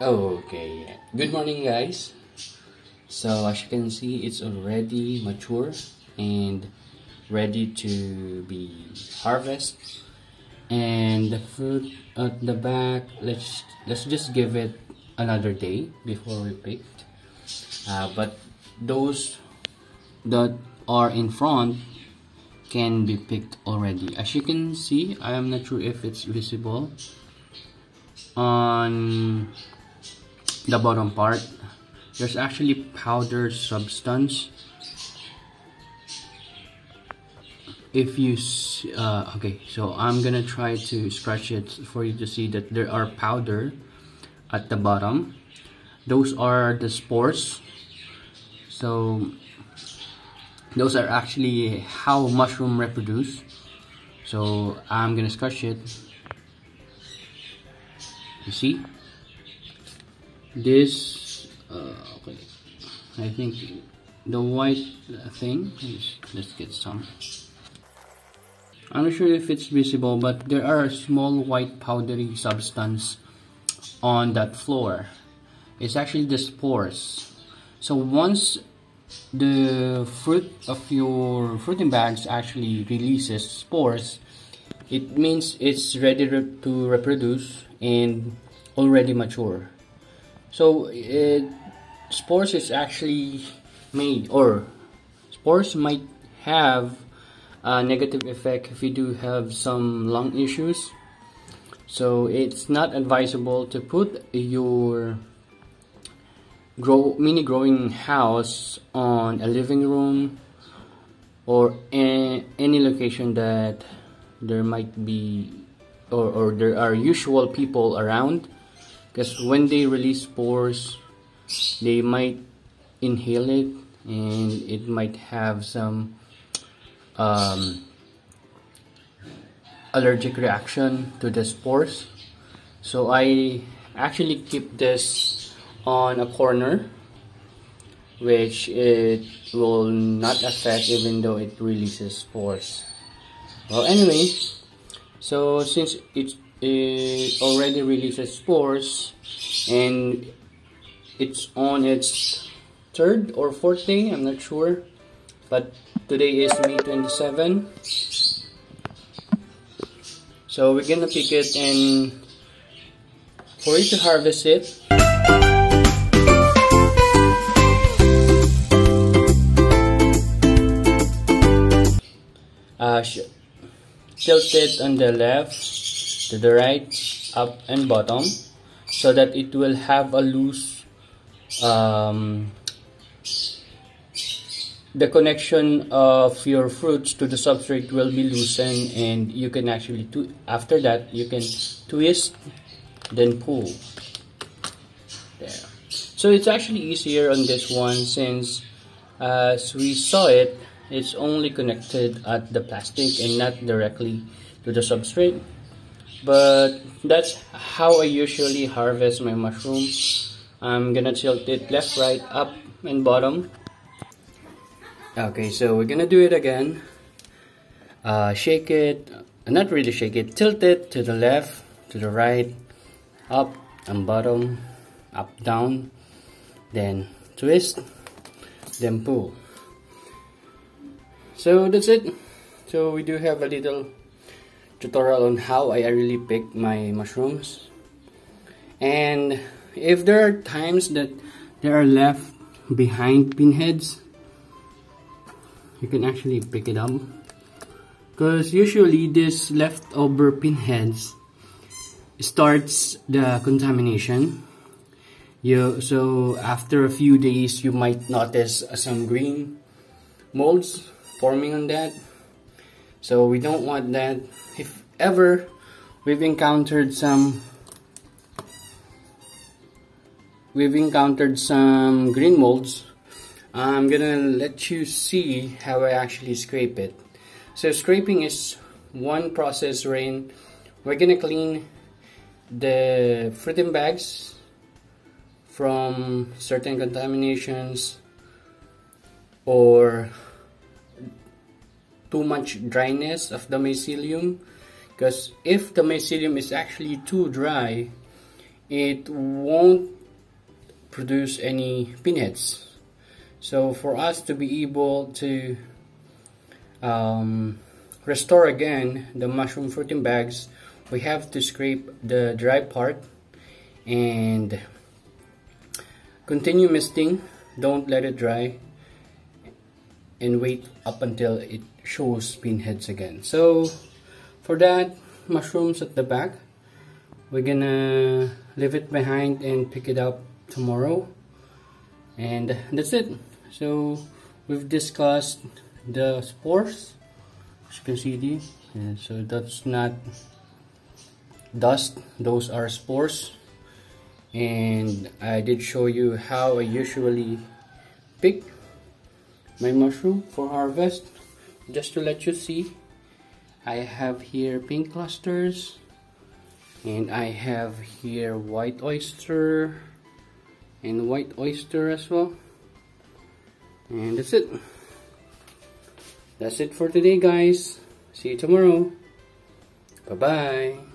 Okay, good morning guys. So as you can see, it's already mature and ready to be harvested. And the fruit at the back, let's just give it another day before we pick. But those that are in front can be picked already. As you can see, I am not sure if it's visible on the bottom part. There's actually powdered substance. If you okay, so I'm gonna try to scratch it for you to see that there are powder at the bottom. Those are the spores. So those are actually how mushroom reproduce. So I'm gonna scratch it. You see this? Okay, I think the white thing. Let's get some. I'm not sure if it's visible, but there are small white powdery substance on that floor. It's actually the spores. So once the fruit of your fruiting bags actually releases spores, it means it's ready to reproduce and already mature. So spores is actually made, or spores might have a negative effect if you do have some lung issues. So it's not advisable to put your mini growing house on a living room or any location that there might be or there are usual people around, because when they release spores, they might inhale it and it might have some allergic reaction to the spores. So I actually keep this on a corner, which it will not affect even though it releases spores. Well, anyway, so since it already releases spores and it's on its third or fourth day, I'm not sure, but today is May 27. So we're gonna pick it, and for you to harvest it, tilt it on the left, to the right, up and bottom, so that it will have a loose the connection of your fruits to the substrate will be loosened, and you can actually after that you can twist then pull there. So it's actually easier on this one, since as we saw it, it's only connected at the plastic and not directly to the substrate. But that's how I usually harvest my mushroom. I'm gonna tilt it left, right, up and bottom. Okay, so we're gonna do it again. Shake it, not really shake it, tilt it to the left, to the right, up and bottom, up, down, then twist, then pull. So that's it. So we do have a little tutorial on how I really pick my mushrooms. And if there are times that they are left behind pinheads, you can actually pick it up, because usually this leftover pinheads starts the contamination. So after a few days you might notice some green molds forming on that. So we don't want that. If ever we've encountered some green molds, I'm gonna let you see how I actually scrape it. So scraping is one process wherein we're gonna clean the fruiting bags from certain contaminations or too much dryness of the mycelium, because if the mycelium is actually too dry, it won't produce any pinheads. So for us to be able to restore again the mushroom fruiting bags, we have to scrape the dry part and continue misting. Don't let it dry and wait up until it shows pinheads again. So for that, mushrooms at the back, we're gonna leave it behind and pick it up tomorrow, and that's it. So we've discussed the spores, as you can see these, and so that's not dust, those are spores. And I did show you how I usually pick my mushroom for harvest. Just to let you see, I have here pink clusters, and I have here white oyster and white oyster as well. And that's it. That's it for today, guys. See you tomorrow. Bye bye.